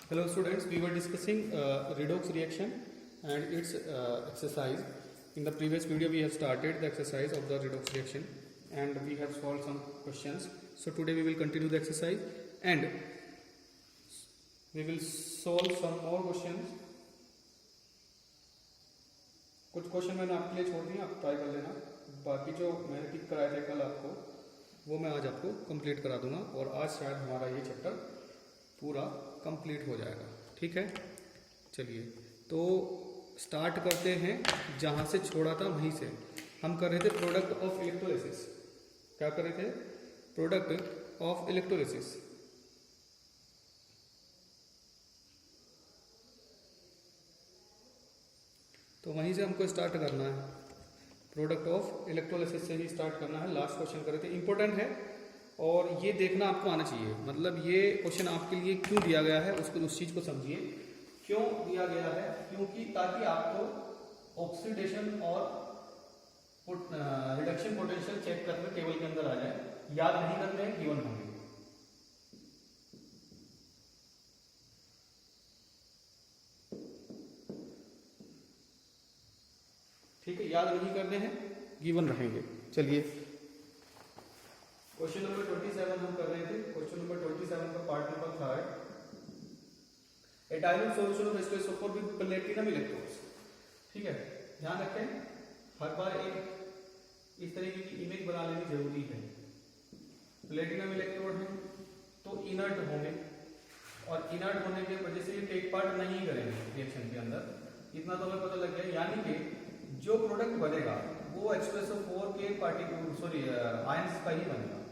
Hello students, we were discussing redox reaction and its exercise. In the previous video we have started the exercise of the redox reaction and we have solved some questions. So today we will continue the exercise and we will solve some more questions. कुछ question मैंने आपके लिए छोड़ दिए, आप try कर लेना. बाकी जो मैंने टिक कराए थे कल आपको वो मैं आज आपको कंप्लीट करा दूंगा और आज शायद हमारा ये चैप्टर पूरा कंप्लीट हो जाएगा. ठीक है, चलिए तो स्टार्ट करते हैं. जहाँ से छोड़ा था वहीं से हम कर रहे थे प्रोडक्ट ऑफ इलेक्ट्रोलिसिस. क्या कर रहे थे? Product of electrolysis. तो वहीं से हमको स्टार्ट करना है. प्रोडक्ट ऑफ इलेक्ट्रोलिसिस से ही स्टार्ट करना है. लास्ट क्वेश्चन कर रहे थे, इंपॉर्टेंट है और ये देखना आपको आना चाहिए. मतलब ये क्वेश्चन आपके लिए क्यों दिया गया है उस चीज को समझिए. क्यों दिया गया है? क्योंकि ताकि आपको ऑक्सीडेशन और रिडक्शन पोटेंशियल चेक करके टेबल के अंदर आ जाए. याद नहीं करने हैं, गिवन होंगे. ठीक है, याद नहीं करने हैं, गिवन रहेंगे. चलिए क्वेश्चन नंबर 27 हम कर रहे थे. क्वेश्चन नंबर 27 का part number 3. A dilute solution of H2SO4 with platinum electrodes. ठीक है, ध्यान रखें हर बार एक इस तरीके की इमेज बना लेनी जरूरी है. प्लेटिनम इलेक्ट्रोड है तो इनर्ट होंगे और इनर्ट होने की वजह से ये टेक पार्ट नहीं करेंगे रिएक्शन के अंदर. इतना तो हमें पता लग गया. यानी कि जो प्रोडक्ट बनेगा वो H2SO4 के आयंस का ही बनेगा.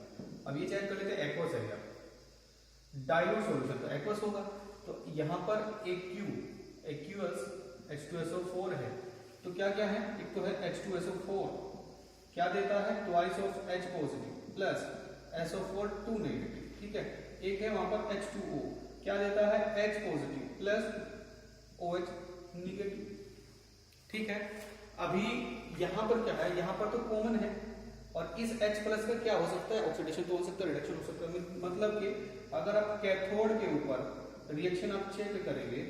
अब ये चेक कर लेते हैं एक्वस है क्या. डाइल्यूट सॉल्यूशन तो एक्वस होगा. तो यहाँ पर एक्यूअस H2SO4 है. तो क्या क्या है? एक तो है H2SO4 क्या देता है? Twice of H positive plus SO4 2 negative. ठीक है, एक है वहां पर H2O क्या देता है? H positive plus OH negative. ठीक है, अभी यहां पर क्या है? यहां पर तो कॉमन है और इस H प्लस का क्या हो सकता है? ऑक्सीडेशन तो हो सकता है, रिडक्शन हो सकता है. मतलब कि अगर आप कैथोड के ऊपर रिएक्शन आप चेक करेंगे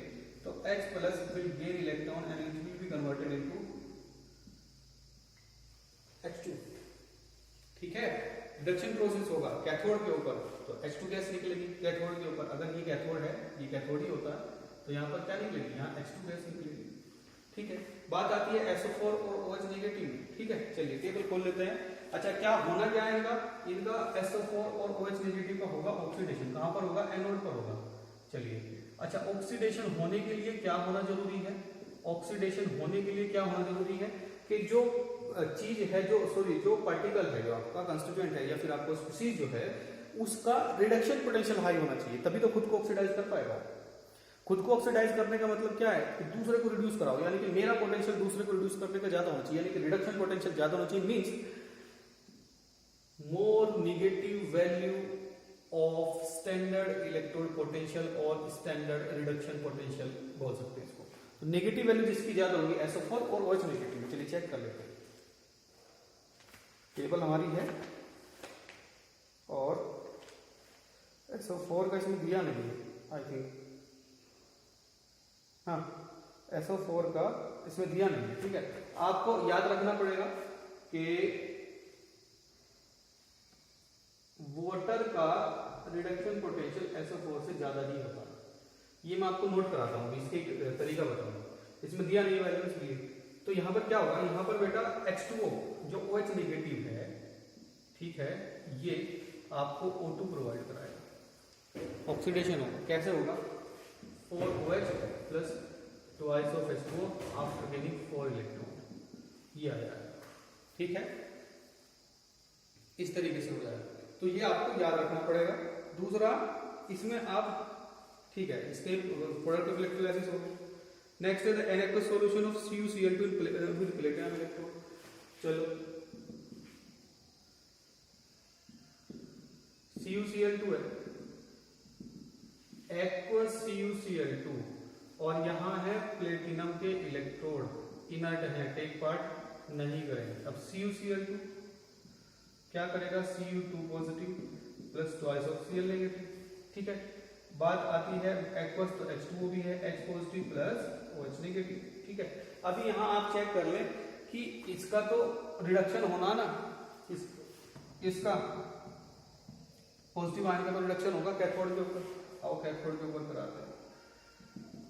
तो H plus will gain electron and it will be converted into H2. ठीक है, रिडक्शन प्रोसेस होगा कैथोड के ऊपर तो H2 गैस निकलेगी कैथोड के ऊपर. अगर ये कैथोड है, ये कैथोड ही होता है तो यहाँ पर क्या निकलेगी? यहाँ H2 गैस निकलेगी. ठीक है, बात आती है SO4 और OH नेगेटिव. ठीक है, चलिए टेबल खोल लेते हैं. अच्छा, क्या होना क्या है इनका SO4 और OH नेगेटिव का होगा ऑक्सीडेशन. कहां पर होगा? एनोड पर होगा. चलिए, अच्छा ऑक्सीडेशन होने के लिए क्या होना जरूरी है? ऑक्सीडेशन होने के लिए क्या होना जरूरी है कि जो चीज है जो पार्टिकल है, जो आपका कंस्टिट्यूएंट है या फिर आपको स्पीसीज जो है उसका रिडक्शन पोटेंशियल हाई होना चाहिए. तभी तो खुद को ऑक्सीडाइज कर पाएगा. खुद को ऑक्सीडाइज करने का मतलब क्या है? कि दूसरे को रिड्यूस कराओ. यानी कि मेरा पोटेंशियल दूसरे को रिड्यूस करने का ज्यादा होना चाहिए. यानी कि रिडक्शन पोटेंशियल ज्यादा होना चाहिए. Means more negative value of standard electrode potential और स्टैंडर्ड रिडक्शन पोटेंशियल बोल सकते हैं इसको. तो नेगेटिव वैल्यू जिसकी ज्यादा होगी SO4 और OH नेगेटिव. चलिए चेक कर लेते हैं. टेबल हमारी है और SO4 का इसमें दिया नहीं है आई थिंक. हाँ, SO4 का इसमें दिया नहीं है. ठीक है, आपको याद रखना पड़ेगा कि वाटर का रिडक्शन पोटेंशियल SO4 से ज्यादा ही होता है. ये मैं आपको नोट कराता हूँ, इसके एक तरीका बताऊंगा. इसमें दिया नहीं वैल्यू इसलिए. तो यहाँ पर क्या होगा? यहाँ पर बेटा H2O जो OH नेगेटिव है, ठीक है, ये आपको O2 प्रोवाइड कराएगा. ऑक्सीडेशन होगा. कैसे होगा? 4OH plus twice of H2O after gaining 4 electron. ये आ जाएगा. ठीक है, इस तरीके से हो जाएगा. तो ये आपको याद रखना पड़ेगा. दूसरा इसमें आप, ठीक है, इसके प्रोडक्ट ऑफ इलेक्ट्रोलाइसिस होगा. नेक्स्ट है the aqueous solution of CuCl2 with platinum electrode. चलो CuCl2 है, aqueous CuCl2 और यहां है प्लेटिनम के इलेक्ट्रोड. इनर्ट है, टेक पार्ट नहीं करेंगे. अब CuCl2 क्या करेगा? Cu2 positive plus twice of Cl negative. ठीक है, बात आती है एक्वस, तो H2O भी है, H positive plus OH negative, ठीक है। अभी यहाँ आप चेक कर लें कि इसका तो रिडक्शन होना ना, इसका पॉजिटिव आयन का तो रिडक्शन होगा कैथोड के ऊपर। आओ कैथोड के ऊपर कराते हैं।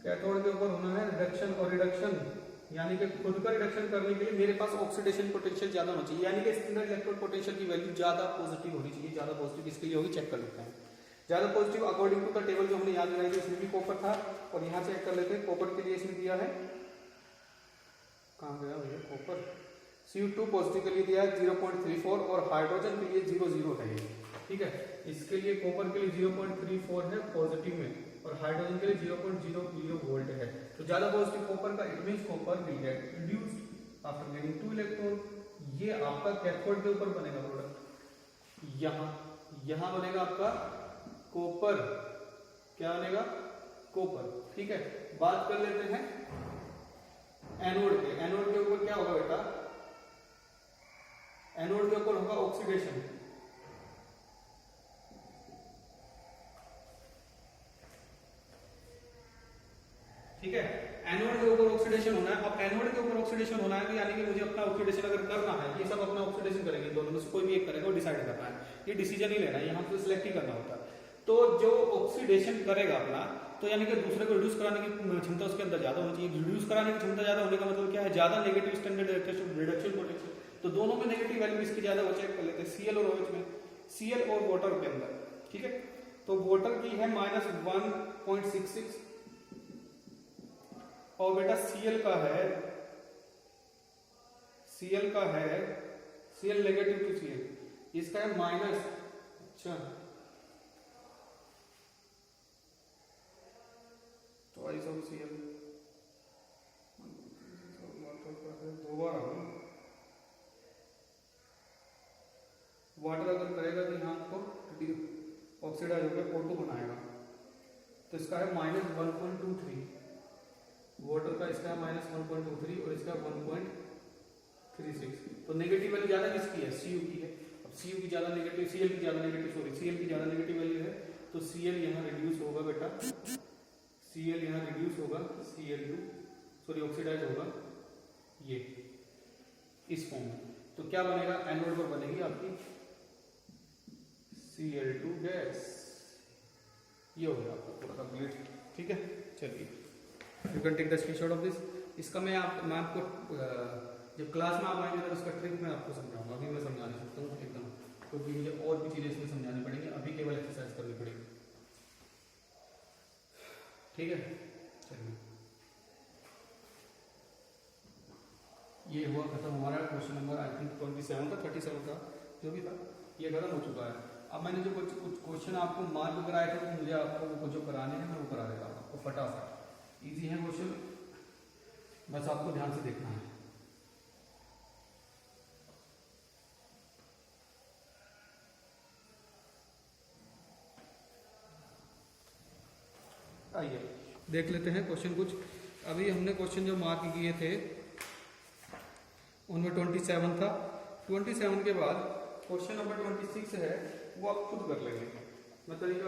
कैथोड के ऊपर होना है रिडक्शन, और रिडक्शन यानी कि खुद का रिडक्शन करने के लिए मेरे पास ऑक्सीडेशन पोटेंशियल ज्यादा होना चाहिए, यानी कि इसके अंदर इलेक्ट्रॉन पोटेंशियल की वैल्यू ज्यादा पॉजिटिव होनी चाहिए। ज्यादा पॉजिटिव इसके लिए होगी, चेक कर लेते हैं। ज्यादा positive according to the table जो हमने याद लगाई थी उसमें भी कॉपर था, और यहाँ चेक कर लेते हैं कॉपर के लिए इसमें दिया है, कहाँ गया भैया कॉपर, Cu2 पॉजिटिव के लिए दिया है 0.34 और हाइड्रोजन के लिए 0.0 है ये, ठीक है। इसके लिए कॉपर के लिए 0.34 है पॉजिटिव में, और हाइड्रोजन के लिए 0.00 वोल्ट है। तो ज्यादा पॉजिटिव कॉपर का, it means copper will get reduced after getting 2 electron. ये आपका कैथोड के ऊपर बनेगा प्रोडक्ट, यहां बनेगा आपका कॉपर, क्या बनेगा कॉपर, ठीक है। बात कर लेते हैं एनोड के। एनोड के ऊपर क्या होगा बेटा, एनोड के ऊपर होगा ऑक्सीडेशन, ठीक है। एनोड के ऊपर ऑक्सीडेशन होना है। अब एनोड के ऊपर ऑक्सीडेशन होना है तो यानी कि मुझे अपना ऑक्सीडेशन अगर करना है, ये सब अपना ऑक्सीडेशन करेंगे, दोनों में से कोई भी एक करेगा, वो डिसाइड करना है, ये डिसीजन ही लेना है, यहाँ पे सिलेक्ट ही करना होता है। तो जो ऑक्सीडेशन करेगा अपना, तो यानी कि दूसरे को रिड्यूस कराने की क्षमता उसके अंदर ज्यादा होनी चाहिए। रिड्यूस कराने की क्षमता ज्यादा होने का मतलब क्या है, ज्यादा नेगेटिव स्टैंडर्ड रिडक्शन पोटेंशियल, तो दोनों में नेगेटिव वैल्यू इसकी ज्यादा हो, चेक कर लेते हैं Cl और OH में, Cl और वाटर के अंदर, ठीक है। तो वाटर की है -1.66 और बेटा Cl का है Cl नेगेटिव टू Cl, इसका है माइनस, अच्छा ट्वाइस ऑफ Cl, दो बार आना। वाटर अगर करेगा तो यहाँ आपको ऑक्सीडाइज होकर O2 बनाएगा, तो इसका है -1.23, वाटर का इसका है -1.23 और इसका 1.36। तो नेगेटिव वैल्यू ज्यादा किसकी है, Cu की है। अब Cu की ज्यादा नेगेटिव, Cl की ज्यादा नेगेटिव, Cl की ज्यादा नेगेटिव वैल्यू है, तो Cl यहाँ रिड्यूस होगा बेटा, Cl यहाँ रिड्यूस होगा, Cl2 ऑक्सीडाइज होगा ये इस फॉर्म में। तो क्या बनेगा, एनोड पर बनेगी आपकी Cl2 गैस, ये हो गया आपका पूरा कंप्लीट, ठीक है। चलिए you can take the screenshot of this. इसका मैं आपको जब क्लास में आप आएंगे तो उसका ट्रिक मैं आपको समझाऊंगा, अभी मैं समझा नहीं सकता हूँ एकदम, क्योंकि मुझे और भी चीजें इसमें समझानी पड़ेंगी, अभी केवल एक्सरसाइज करनी पड़ेगी, ठीक है। चलिए ये हुआ खत्म हमारा क्वेश्चन नंबर आई थिंक 27 था, 37 था, जो भी था ये खत्म हो चुका है। अब मैंने जो कुछ क्वेश्चन आपको मार्क कराए थे, तो मुझे आपको वो जो कराने हैं मैं वो करा देता हूँ आपको फटाफट। इजी है क्वेश्चन, बस आपको ध्यान से देखना है। आइए देख लेते हैं क्वेश्चन कुछ। अभी हमने क्वेश्चन जो मार्क किए थे उनमें 27 था, 27 के बाद क्वेश्चन नंबर 26 है, वो आप खुद कर लेंगे, मैं तरीका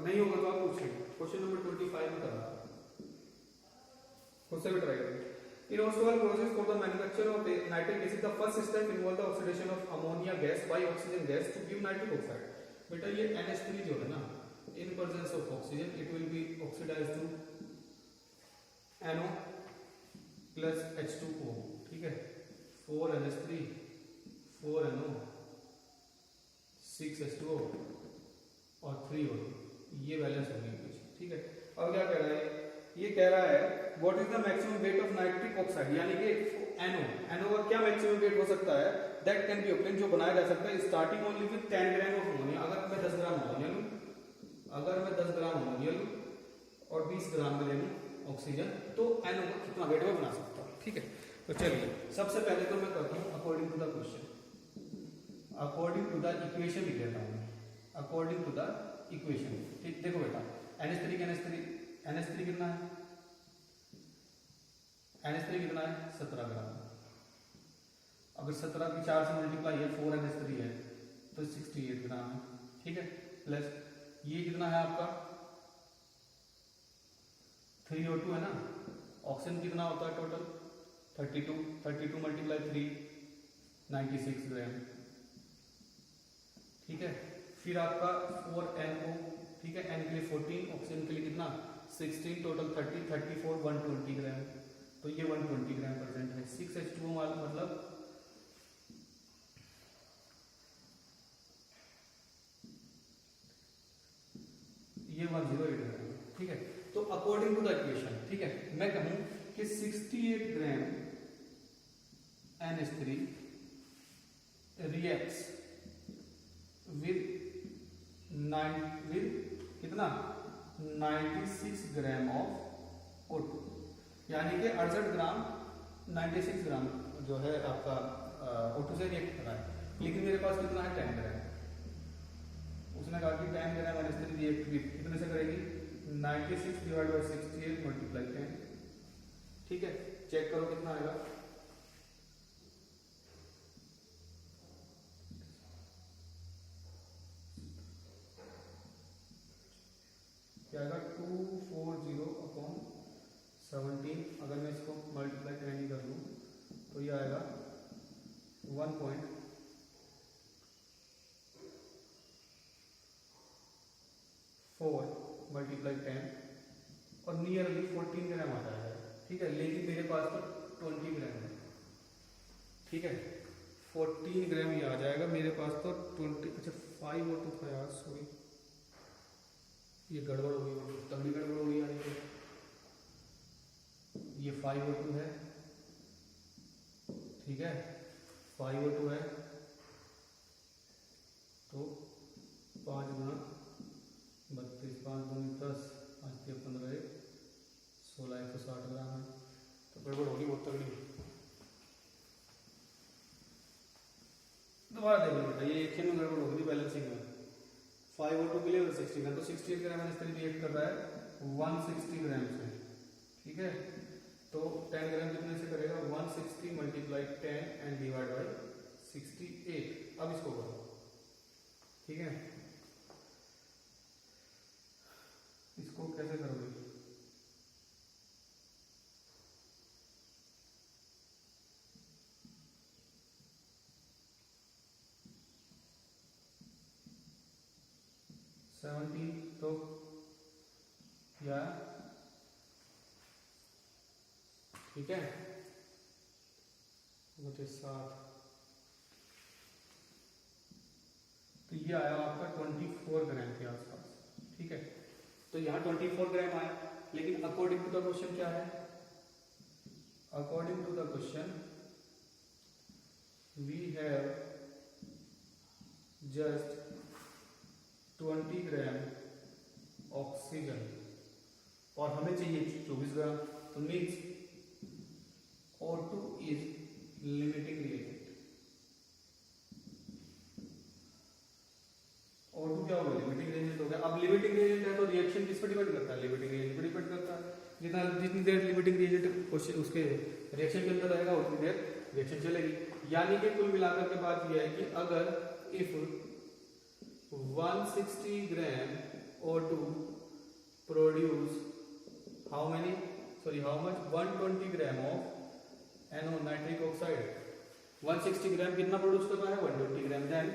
नहीं होगा तो आप पूछेंगे। क्वेश्चन नंबर 25 में करना, खुद से भी ट्राई करेंगे। In Ostwald process for the manufacture of nitric acid, the first step involve the oxidation of ammonia gas by oxygen gas to give nitric oxide. बेटा ये NH3 जो है ना, in presence of oxygen it will be oxidized to NO plus H2O, ठीक है। 4NH3 4NO 6H2O और 3O, ये balance होगी कुछ, ठीक है। अब क्या कह रहा है, ये कह रहा है what is the maximum weight of nitric oxide, यानी कि NO का क्या मैक्सिमम वेट हो सकता है, दैट कैन बी ऑब्टेन, जो बनाया जा सकता है starting only with 10 gram of ammonia. अगर मैं 10 ग्राम अमोनिया लूं, अगर मैं 10 ग्राम अमोनिया लूं और 20 ग्राम में ले लूं ऑक्सीजन, तो NO का कितना वेट मैं बना सकता हूं, ठीक है। तो चलिए सबसे पहले तो मैं करता हूं according to the question, according to the equation लिख लेता हूं, अकॉर्डिंग टू द इक्वेशन, ठीक। देखो बेटा NH3 कितना है, NH3 कितना है 17 ग्राम। अगर 17 की 4 से मल्टीप्लाई है 4NH3 है तो 68 ग्राम है, ठीक है। प्लस ये कितना है आपका 3O2 है ना, ऑक्सीजन कितना होता है टोटल 32, 32 मल्टीप्लाई 3 96 ग्राम, ठीक है। फिर आपका 4NO, ठीक है, N के लिए 14, ऑक्सीजन के लिए कितना 16, टोटल 30, 34 120 ग्राम, तो ये 120 ग्राम प्रेजेंट है। 6H2O मतलब ये 108 ग्राम, ठीक है। तो अकॉर्डिंग टू द इक्वेशन, ठीक है, मैं कहूं कि 68 ग्राम NH3 रिएक्ट्स विद कितना 96 ग्राम ऑफ O2, यानी कि 68 ग्राम 96 ग्राम जो है आपका O2 से रिएक्ट कर रहा है, लेकिन मेरे पास कितना है 10 ग्राम। उसने कहा कि 10 ग्राम NH3 रिएक्ट विद कितने से करेगी 96 डिवाइड बाय 68 मल्टीप्लाई 10, ठीक है। चेक करो कितना आएगा, क्या आएगा 240 अपॉन 17, अगर मैं इसको मल्टीप्लाई 10 ही कर लूँ तो ये आएगा 1.4 मल्टीप्लाई 10 और नियरली 14 ग्राम आ जाएगा, ठीक है। लेकिन मेरे पास तो 20 ग्राम है, ठीक है, 14 ग्राम ये आ जाएगा मेरे पास तो 20, अच्छा 5O2 था यार, सॉरी ये गड़बड़ हो गई, तभी गड़बड़ हो गई यार, ये 5O2 है, ठीक है, 5O2 है, तो 5 गुना 32, 5 दूनी 10, 5 के 15, 16, 160 ग्राम है, तो गड़बड़ होगी बहुत तगड़ी। दोबारा देख लो बेटा, ये एक ही में गड़बड़ होगी बैलेंसिंग में। 5O2 के लिए 60 ग्राम, तो 68 ग्राम NH3 रिएक्ट कर रहा है 160 ग्राम से, ठीक है। तो 10 ग्राम कितने से करेगा 160 मल्टीप्लाई 10 एंड डिवाइड बाई 68। अब इसको करो, ठीक है, इसको कैसे करोगे, तो या ठीक है, मुझे 7, तो ये आया आपका 24 ग्राम के आसपास, ठीक है। तो यहाँ 24 ग्राम आया, लेकिन अकॉर्डिंग टू द क्वेश्चन क्या है, according to the question we have just 20 gram oxygen और हमें चाहिए 24 ग्राम, तो means O2 is limiting reagent. O2 क्या होगा, लिमिटिंग रिएजेंट हो गया। अब लिमिटिंग रिएजेंट है तो रिएक्शन किस पर डिपेंड करता है, लिमिटिंग रिएजेंट पर डिपेंड करता है। जितनी देर लिमिटिंग रिएजेंट उसके रिएक्शन के अंदर रहेगा उतनी देर रिएक्शन चलेगी। यानी कि कुल मिलाकर के बात यह है कि अगर if 160 gram O2 produce how much 120 gram of NO nitric oxide, 160 gram कितना प्रोड्यूस कर रहा है 120 gram, then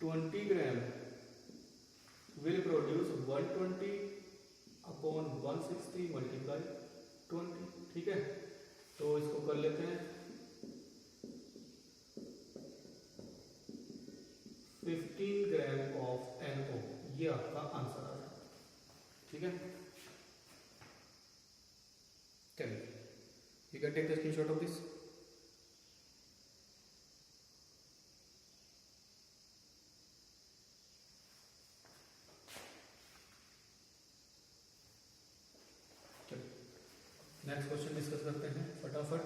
20 gram will produce 120 upon 160 multiply 20, ठीक है। तो इसको कर लेते हैं 15 ग्राम ऑफ NO, ये आपका आंसर आ रहा है, ठीक है। चलिए, you can take the screenshot of this. Next question discuss करते हैं फटाफट।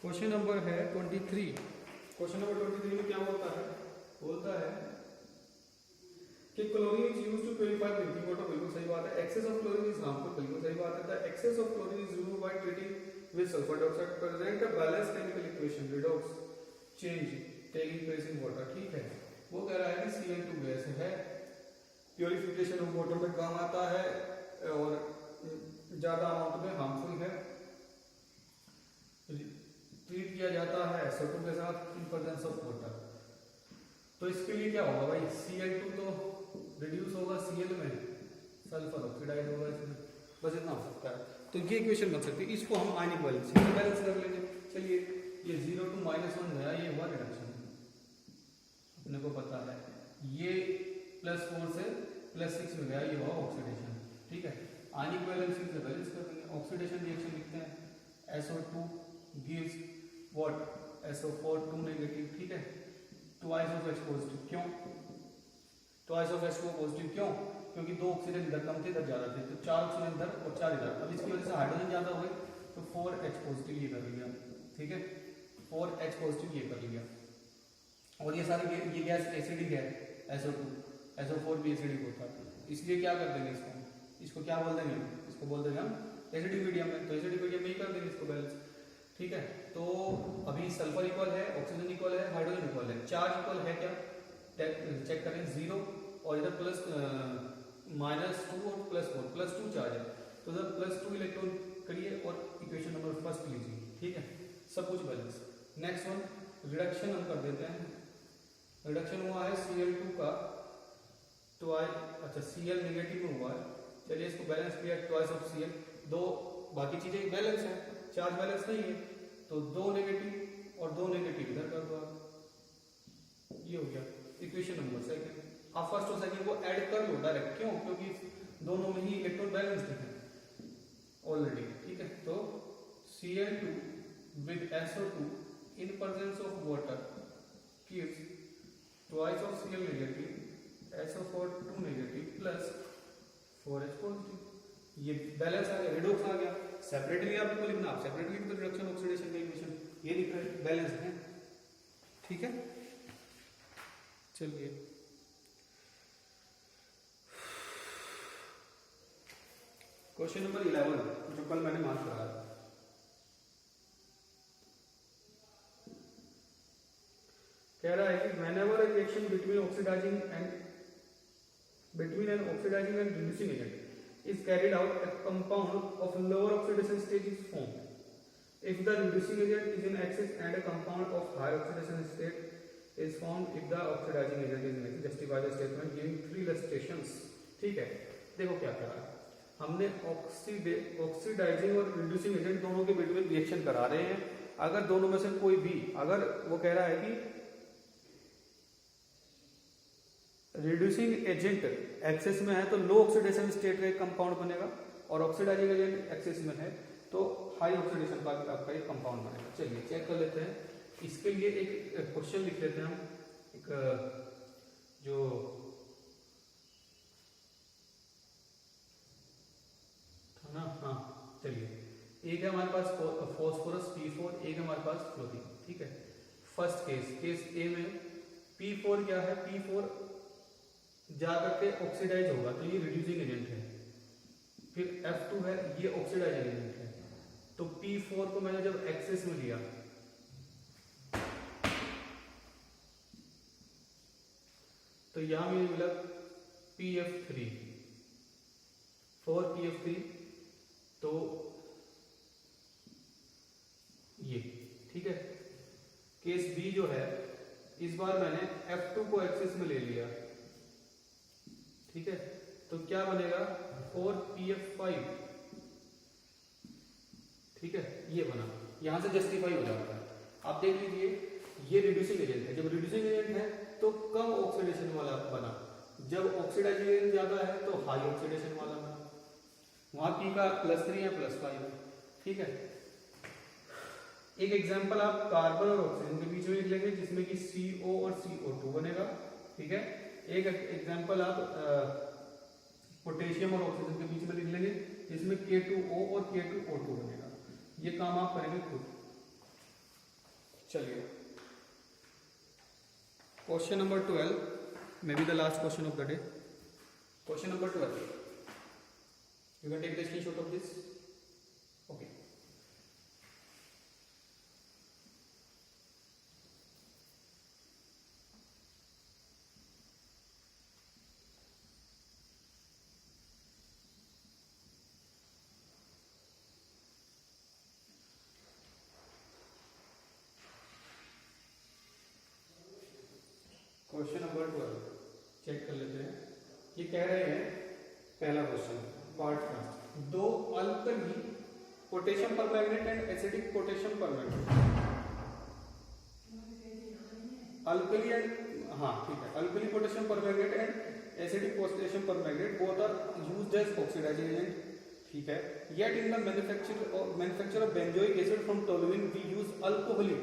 क्वेश्चन नंबर है 23 क्वेश्चन नंबर 23 में क्या बोलता है कि chlorine is used to purify drinking water, बिल्कुल सही बात है। Excess of chlorine is harmful, बिल्कुल सही बात है। The excess of chlorine is removed by treating with sulphur dioxide, present a balance chemical equation, redox change taking place in water. ठीक है, वो कह रहा है कि Cl2 गैस है, प्यूरिफिकेशन ऑफ वाटर में काम आता है और ज्यादा अमाउंट में हार्मफुल है, ट्रीट किया जाता है SO2 के साथ इन प्रेजेंस ऑफ वाटर। तो इसके लिए क्या होगा भाई, Cl2 तो रिड्यूस होगा Cl में, सल्फर ऑक्सीडाइज होगा इसमें, बस इतना हो सकता है। तो ये इक्वेशन बन सकती है, इसको हम आयनिक बैलेंस कर लेंगे। चलिए, ये 0 to -1 गया, ये हुआ रिडक्शन, अपने को पता है। ये +4 से +6 में गया, ये हुआ ऑक्सीडेशन। ठीक है, आयनिक बैलेंस से बैलेंस कर देंगे। ऑक्सीडेशन रिएक्शन लिखते हैं, SO2 gives what, SO4 2 negative. ठीक है, twice of H पॉजिटिव। क्यों twice of H2 पॉजिटिव? क्यों? क्योंकि 2 ऑक्सीजन इधर कम थे, इधर ज्यादा थे, तो 4 ऑक्सीजन इधर और 4 इधर। अब इसकी वजह से हाइड्रोजन ज्यादा हुए, तो 4H पॉजिटिव ये कर लिया। ठीक है, 4H पॉजिटिव ये कर लिया। और ये सारी ये गैस एसिडिक है, SO2, SO4 भी एसिडिक होता है, इसलिए क्या कर देंगे इसको क्या बोल देंगे, इसको बोल देंगे हम एसिडिक मीडियम में। तो एसिडिक मीडियम में ही कर देंगे इसको बैलेंस। ठीक है, तो अभी सल्फर इक्वल है, ऑक्सीजन इक्वल है, हाइड्रोजन इक्वल है, चार्ज इक्वल है क्या, चेक करें, 0 और इधर -2 और +4, +2 चार्ज है, तो इधर +2 इलेक्ट्रॉन करिए और इक्वेशन नंबर फर्स्ट लीजिए। ठीक है, सब कुछ बैलेंस। नेक्स्ट वन, रिडक्शन हम कर देते हैं। रिडक्शन हुआ है Cl2 का अच्छा Cl नेगेटिव में हुआ है, चलिए इसको बैलेंस किया, ट्वाइस ऑफ Cl, दो बाकी चीजें बैलेंस है, चार्ज बैलेंस नहीं है, तो 2 नेगेटिव और 2 नेगेटिव इधर कर दो, ये हो गया इक्वेशन नंबर सेकंड। आप फर्स्ट और सेकंड को ऐड कर लो डायरेक्ट, क्यों, क्योंकि दोनों में ही इलेक्ट्रॉन बैलेंस्ड है ऑलरेडी। ठीक है, तो Cl2 with SO2 in presence of water gives twice of Cl negative, SO4 2 negative plus 4H positive। ये बैलेंस आ गया, रिडॉक्स आ गया। सेपरेटली आपको लिखना, आप सेपरेटली तो रिडक्शन ऑक्सीडेशन का इक्वेशन ये लिख रहे हैं, बैलेंस है। ठीक है, चलिए क्वेश्चन नंबर 11 जो कल मैंने मार्क कराया, कह रहा है कि whenever a reaction between an oxidizing and reducing agent is carried out, a compound of lower oxidation stage is formed. If the reducing agent is in excess and a compound of higher oxidation state is formed, if the oxidizing agent is in excess, justify the statement giving 3 illustrations। ठीक है, देखो क्या कह रहा है, हमने oxidising और reducing agent दोनों के बीच में रिएक्शन करा रहे हैं। अगर दोनों में से कोई भी, अगर वो कह रहा है कि रिड्यूसिंग एजेंट एक्सेस में है तो लो ऑक्सीडेशन स्टेट का एक कंपाउंड बनेगा, और ऑक्सीडाइजिंग एजेंट एक्सेस में है तो हाई ऑक्सीडेशन का आपका एक कंपाउंड बनेगा। चलिए चेक कर लेते हैं। इसके लिए एक क्वेश्चन लिख लेते हैं हम, एक जो था ना, हाँ चलिए, एक है हमारे पास फॉस्फोरस P4, एक है हमारे पास फ्लोरीन। ठीक है, फर्स्ट केस ए में P4 क्या है, P4 जाकर के ऑक्सीडाइज होगा तो ये रिड्यूसिंग एजेंट है। फिर F2 है, ये ऑक्सीडाइजिंग एजेंट है। तो P4 को मैंने जब एक्सेस में लिया तो यहां मुझे मिला PF3, 4PF3, तो ये ठीक है। केस बी जो है, इस बार मैंने F2 को एक्सेस में ले लिया, ठीक है, तो क्या बनेगा 4PF5, ठीक है, ये बना, यहां से जस्टिफाई हो जाता है। आप देख लीजिए, ये रिड्यूसिंग एजेंट है, जब रिड्यूसिंग एजेंट है तो कम ऑक्सीडेशन वाला बना, जब ऑक्सीडाइजिंग एजेंट ज्यादा है तो हाई ऑक्सीडेशन वाला बना। वहां P का +3 है +5 है, ठीक है। एक एग्जांपल आप कार्बन और ऑक्सीजन के बीच में लिख लेंगे जिसमें कि CO और CO2 बनेगा, ठीक है। एक एग्जांपल आप पोटेशियम और ऑक्सीजन के बीच में लिख लेंगे जिसमें K2O और K2O2 बनेगा। ये काम आप करेंगे खुद। चलिए Question number 12, maybe the last question of the day. Question number 12. You can take the screenshot of this. Okay. Question number 12 check कर लेते हैं। ये कह रहे हैं, पहला क्वेश्चन पार्ट का, दो alkali potassium permanganate and acidic potassium permanganate, alkali and, हाँ ठीक है, alkali potassium permanganate and acidic potassium permanganate both are used as oxidising agent, ठीक है। Yet in the manufacture of benzoic acid from toluene we use alcoholic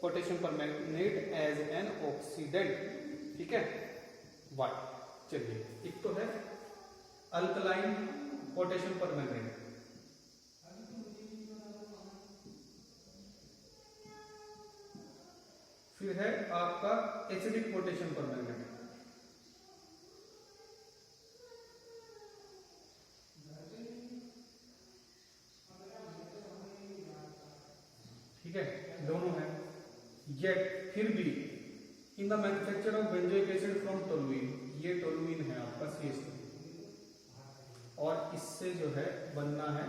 potassium permanganate as an oxidant, ठीक है। Y, चलिए, एक तो है alkaline potassium permanganate, फिर है आपका एसिडिक पोटेशियम परमैंगनेट, ठीक है, दोनों है। येट फिर भी इन the manufacture of benzoic acid from toluene, ये टोलुइन है आपका CH3, और इससे जो है बनना है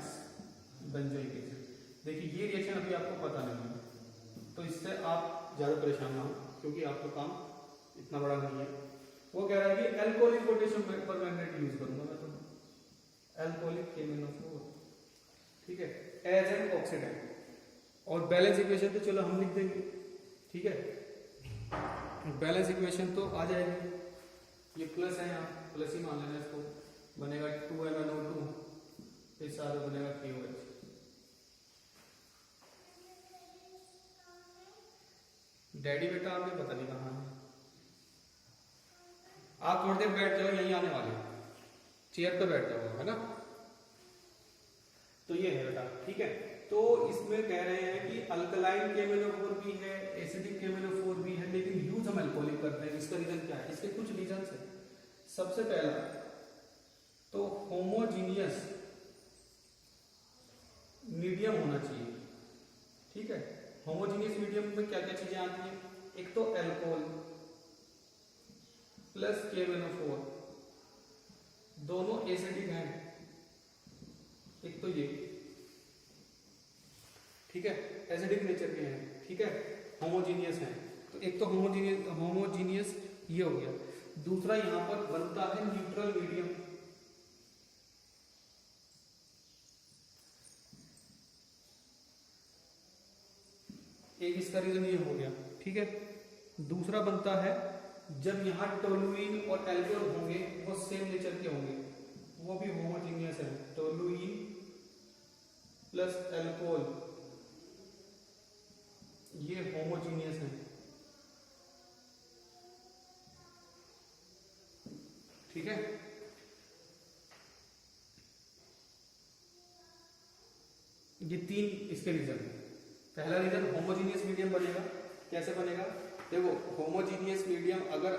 बेंजोइक एसिड। देखिए ये रिएक्शन अभी आपको पता नहीं है, तो इससे आप ज्यादा परेशान ना हो, क्योंकि आपका काम इतना बड़ा नहीं है। वो कह रहा है कि अल्कोहलिक पोटेशियम परमैंगनेट यूज करूंगा मैं, तो अल्कोहलिक KMnO4, ठीक है, एज एन ऑक्सीडेंट। और बैलेंस इक्वेशन तो चलो हम लिख देंगे, ठीक है, बैलेंस इक्वेशन तो आ जाएगी, ये प्लस है, यहाँ प्लस ही मान लेना इसको, बनेगा 2MnO2, फिर सारा बनेगा KOH। डैडी बेटा आपने पता नहीं कहाँ है, आप थोड़ी देर बैठ जाओ, यहीं आने वाले, चेयर पे बैठ जाओ, है ना। तो ये है बेटा, ठीक है। तो इसमें कह रहे हैं कि अल्कलाइन KMnO4 भी है, एसिडिक KMnO4 भी है, लेकिन यूज हम अल्कोहलिक करते हैं। इसका रीजन क्या है? इसके कुछ रीजन है। सबसे पहला तो होमोजीनियस मीडियम होना चाहिए, ठीक है। होमोजीनियस मीडियम में क्या क्या चीजें आती हैं? एक तो अल्कोहल प्लस KMnO4, दोनों एसिडिक हैं, एक तो ये, ठीक है, एसिडिक नेचर के हैं, ठीक है, होमोजीनियस हैं। तो एक तो होमोजीनियस ये हो गया। दूसरा यहां पर बनता है न्यूट्रल मीडियम, एक इसका रीजन ये हो गया, ठीक है। दूसरा बनता है जब यहां टोलुइन और अल्कोहल होंगे वो सेम नेचर के होंगे, वो भी होमोजीनियस है, टोलुइन प्लस अल्कोहल ये होमोजीनियस है, ठीक है। ये तीन इसके रीजन है। पहला रीजन होमोजीनियस मीडियम बनेगा। कैसे बनेगा? देखो, होमोजीनियस मीडियम अगर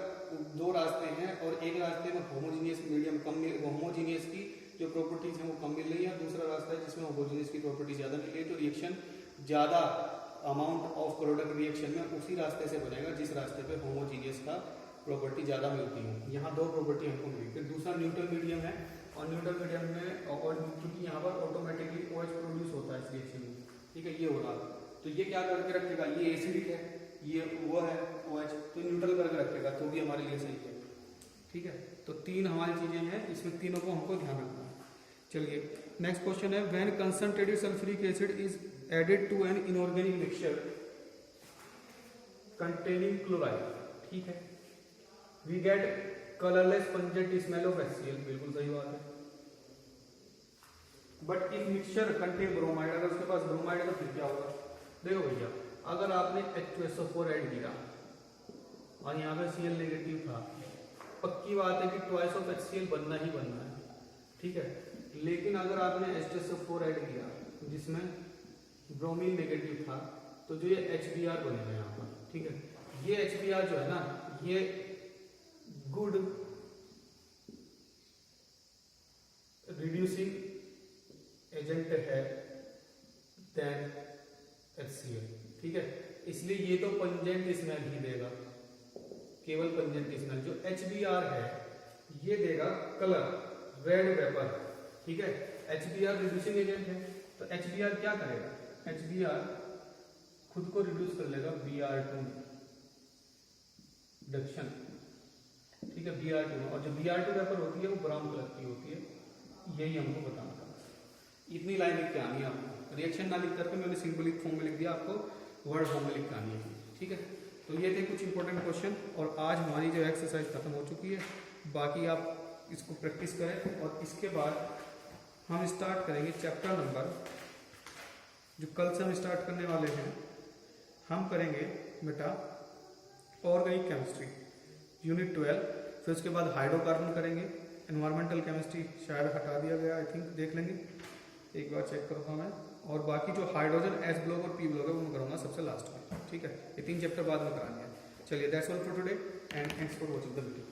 दो रास्ते हैं और एक रास्ते में होमोजीनियस मीडियम कम, होमोजीनियस की जो प्रॉपर्टीज हैं वो कम मिल रही है, दूसरा रास्ता है जिसमें होमोजीनियस की प्रॉपर्टी ज्यादा मिल रही है, तो रिएक्शन ज्यादा अमाउंट ऑफ प्रोडक्ट रिएक्शन में उसी रास्ते से बनेगा जिस रास्ते पे होमोजीनियस का प्रॉपर्टी ज्यादा मिलती है। यहाँ दो प्रॉपर्टी हमको मिली। फिर दूसरा न्यूट्रल मीडियम है, और न्यूट्रल मीडियम में और क्योंकि यहाँ पर ऑटोमेटिकली OH प्रोड्यूस होता है इस रिएक्शन में, ठीक है, ये हो रहा। तो ये क्या करके रखेगा? ये एसिडिक है, ये वो है OH, तो न्यूट्रल करके रखेगा, तो भी हमारे लिए सही है, ठीक है। तो तीन हमारी चीजें हैं, इसमें तीनों को हमको ध्यान रखना है। चलिए नेक्स्ट क्वेश्चन है, when concentrated sulphuric acid is added to an inorganic mixture containing chloride, ठीक है, we get colourless pungent smell of HCl, बिल्कुल सही बात है। But if mixture contain bromide, अगर उसके पास ब्रोमाइड है तो फिर क्या होगा? देखो भैया, अगर आपने H2SO4 ऐड किया और यहाँ पे Cl नेगेटिव था, पक्की बात है कि ट्वाइस ऑफ HCl बनना ही बनना है, ठीक है। लेकिन अगर आपने H2SO4 ऐड किया जिसमें ब्रोमीन नेगेटिव था, तो जो ये HBr बनेगा यहाँ पर, ठीक है। ये HBr जो है ना, ये गुड रिड्यूसिंग एजेंट है देन HCl, ठीक है। इसलिए ये तो पंजेंट स्मेल ही देगा, केवल पंजेंट स्मेल। जो HBr है ये देगा कलर, रेड वेपर, ठीक है। HBr रिड्यूसिंग एजेंट है, तो HBr क्या करेगा, HBr खुद को रिड्यूस कर लेगा Br2 रिडक्शन, ठीक है, Br2 में। और जो Br2 वेपर होती है वो ब्राउन कलर की होती है, यही हमको बताना था। इतनी लाइन लिख के आनी है आपको, रिएक्शन ना लिख करके मैंने सिंबलिक फॉर्म में लिख दिया, आपको वर्ड फॉर्म में लिख के आनी है, ठीक है। तो ये थे कुछ इंपॉर्टेंट क्वेश्चन, और आज हमारी जो एक्सरसाइज खत्म हो चुकी है। बाकी आप इसको प्रैक्टिस करें, और इसके बाद हम स्टार्ट करेंगे चैप्टर नंबर, जो कल से हम स्टार्ट करने वाले हैं, हम करेंगे बेटा ऑर्गेनिक केमिस्ट्री यूनिट 12। फिर उसके बाद हाइड्रोकार्बन करेंगे, एनवायरमेंटल केमिस्ट्री शायद हटा दिया गया, आई थिंक, देख लेंगे, एक बार चेक करूँगा मैं। और बाकी जो हाइड्रोजन S ब्लॉक और P ब्लॉक है वो मैं करूँगा सबसे लास्ट में, ठीक है। ये 3 चैप्टर बाद में करानी है। चलिए, that's all for today and thanks for watching the video.